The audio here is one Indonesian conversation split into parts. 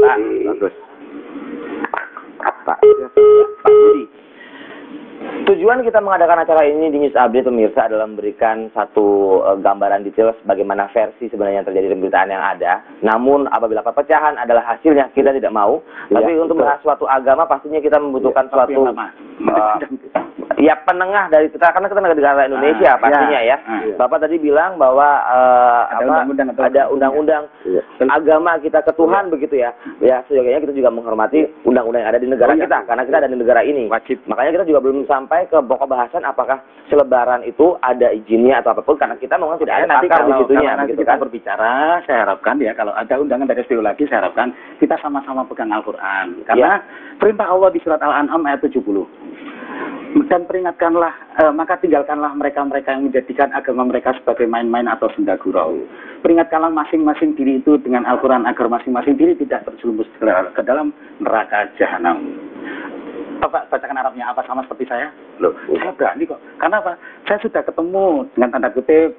Bagus. Pak Budi. Tujuan kita mengadakan acara ini di News Update pemirsa adalah memberikan satu gambaran detail bagaimana versi sebenarnya yang terjadi di pemberitaan yang ada. Namun apabila perpecahan adalah hasilnya, kita tidak mau. Tapi untuk bahas suatu agama pastinya kita membutuhkan suatu penengah dari kita, karena kita negara Indonesia pastinya ya. Bapak tadi bilang bahwa ada undang-undang agama kita ke Tuhan begitu ya. Ya sejauhnya kita juga menghormati undang-undang yang ada di negara kita, karena kita ada di negara ini. Wajib. Makanya kita juga belum sampai ke pokok bahasan apakah selebaran itu ada izinnya atau apapun, karena kita memang tidak ada pakar di situnya. Nanti kita berbicara, saya harapkan ya kalau ada undangan dari SPU lagi, saya harapkan kita sama-sama pegang Al-Quran. Karena perintah Allah di surat Al-An'am ayat 70. Dan peringatkanlah, maka tinggalkanlah mereka-mereka yang menjadikan agama mereka sebagai main-main atau senda gurau. Peringatkanlah masing-masing diri itu dengan Al-Quran agar masing-masing diri tidak terjerumus ke dalam neraka jahanam. Bapak bacakan Arabnya apa sama seperti saya? Loh, saya berani kok. Karena apa? Saya sudah ketemu dengan tanda kutip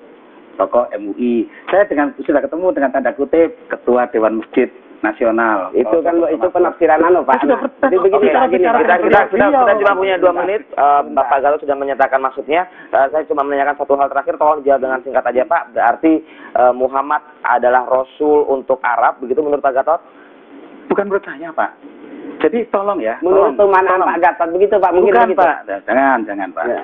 tokoh MUI. Saya sudah ketemu dengan tanda kutip ketua Dewan Masjid Nasional. Itu kan itu penafsiran Pak. Jadi begini, kita cuma punya 2 menit. Bapak Gatot sudah menyatakan maksudnya. Saya cuma menanyakan satu hal terakhir, tolong jawab dengan singkat aja Pak. Berarti Muhammad adalah Rasul untuk Arab, begitu menurut Pak Gatot? Bukan menurut saya Pak. Jadi tolong ya. Menurut pemahaman Pak Gatot begitu Pak? Mungkin bukan begitu. Pak. Jangan Pak. Ya.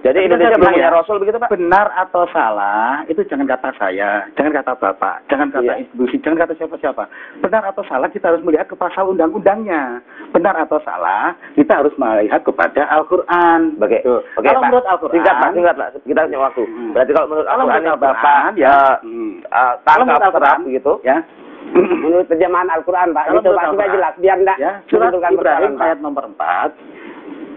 Jadi Indonesia belum punya Rasul begitu Pak? Benar atau salah itu jangan kata saya, jangan kata Bapak, jangan kata institusi, jangan kata siapa-siapa. Benar atau salah kita harus melihat ke pasal undang-undangnya. Benar atau salah kita harus melihat kepada Al-Quran. Oke, kalau Pak, menurut Al-Quran, singkat Pak. Kita punya waktu. Berarti kalau menurut Al-Quran Bapak tangkap serap begitu ya. Menurut terjemahan Al-Quran Pak, itu Pak supaya jelas biar enggak surat Ibrahim ayat nomor 4.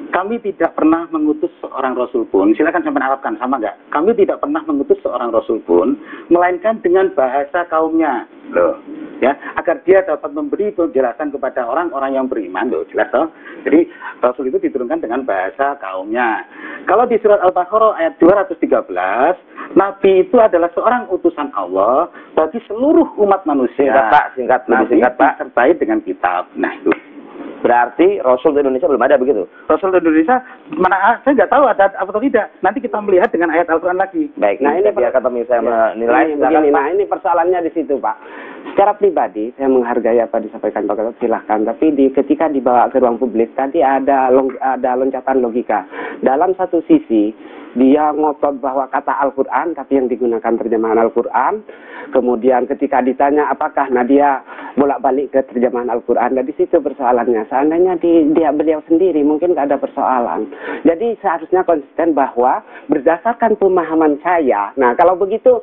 Kami tidak pernah mengutus seorang Rasul pun, silakan sampai Arabkan, sama enggak? Kami tidak pernah mengutus seorang Rasul pun, melainkan dengan bahasa kaumnya. Loh, ya, agar dia dapat memberi penjelasan kepada orang-orang yang beriman. Loh, jelas toh? Jadi, Rasul itu diturunkan dengan bahasa kaumnya. Kalau di surat Al-Baqarah ayat 213, Nabi itu adalah seorang utusan Allah bagi seluruh umat manusia. Singkat Pak. Disertai dengan kitab. Nah, itu. Berarti Rasul di Indonesia belum ada begitu? Rasul di Indonesia, mana saya nggak tahu ada atau tidak. Nanti kita melihat dengan ayat Al-Quran lagi. Baik, nah ini biarkan pemirsa menilai. Nah ini persoalannya di situ Pak. Secara pribadi saya menghargai apa disampaikan Pak Gatot, silahkan. Tapi ketika dibawa ke ruang publik tadi ada loncatan logika. Dalam satu sisi dia ngotot bahwa kata Al-Quran, tapi yang digunakan terjemahan Al-Quran. Kemudian ketika ditanya apakah dia bolak-balik ke terjemahan Al-Quran, dan di situ persoalannya. Seandainya beliau sendiri mungkin nggak ada persoalan. Jadi seharusnya konsisten bahwa berdasarkan pemahaman saya. Nah kalau begitu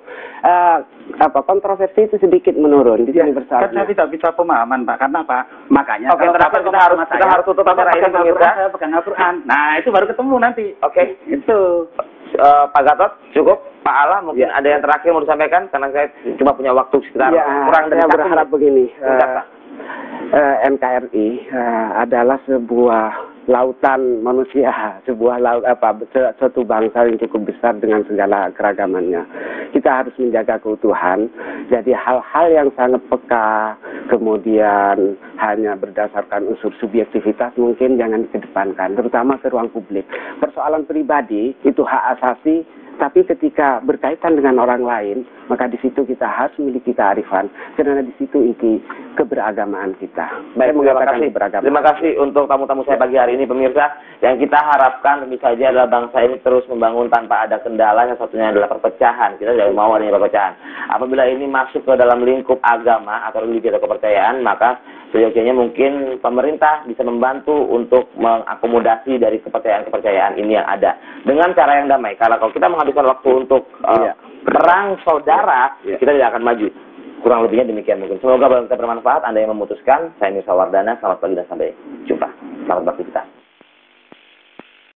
kontroversi itu sedikit menurun. Di sini persoalannya. Saya tidak bisa pemahaman Pak, karena apa? Makanya. Oke, terakhir kita harus tutup acara ini pemirsa. Saya pegang Al-Quran. Nah itu baru ketemu nanti. Oke. Itu. Pak Gatot cukup. Pak Allah mungkin ada yang terakhir mau disampaikan, karena saya cuma punya waktu sekitar kurang dari 1 menit. Saya berharap begini. NKRI adalah sebuah lautan manusia, sebuah suatu bangsa yang cukup besar dengan segala keragamannya. Kita harus menjaga keutuhan. Jadi hal-hal yang sangat peka, kemudian hanya berdasarkan unsur subjektivitas mungkin jangan dikedepankan, terutama ke ruang publik. Persoalan pribadi itu hak asasi. Tapi ketika berkaitan dengan orang lain, maka di situ kita harus memiliki kearifan, karena di situ inti keberagamaan kita. Baik, terima kasih untuk tamu-tamu saya pagi hari ini pemirsa. Yang kita harapkan tentu saja adalah bangsa ini terus membangun tanpa ada kendala. Yang satunya adalah perpecahan. Kita tidak mau adanya perpecahan. Apabila ini masuk ke dalam lingkup agama atau religi atau kepercayaan, maka sejauhnya mungkin pemerintah bisa membantu untuk mengakomodasi dari kepercayaan-kepercayaan ini yang ada dengan cara yang damai. Karena kalau kita menghabiskan waktu untuk perang saudara, kita tidak akan maju. Kurang lebihnya demikian mungkin. Semoga bermanfaat. Anda yang memutuskan. Saya Nisa Wardana. Selamat pagi dan sampai jumpa. Selamat beraktivitas.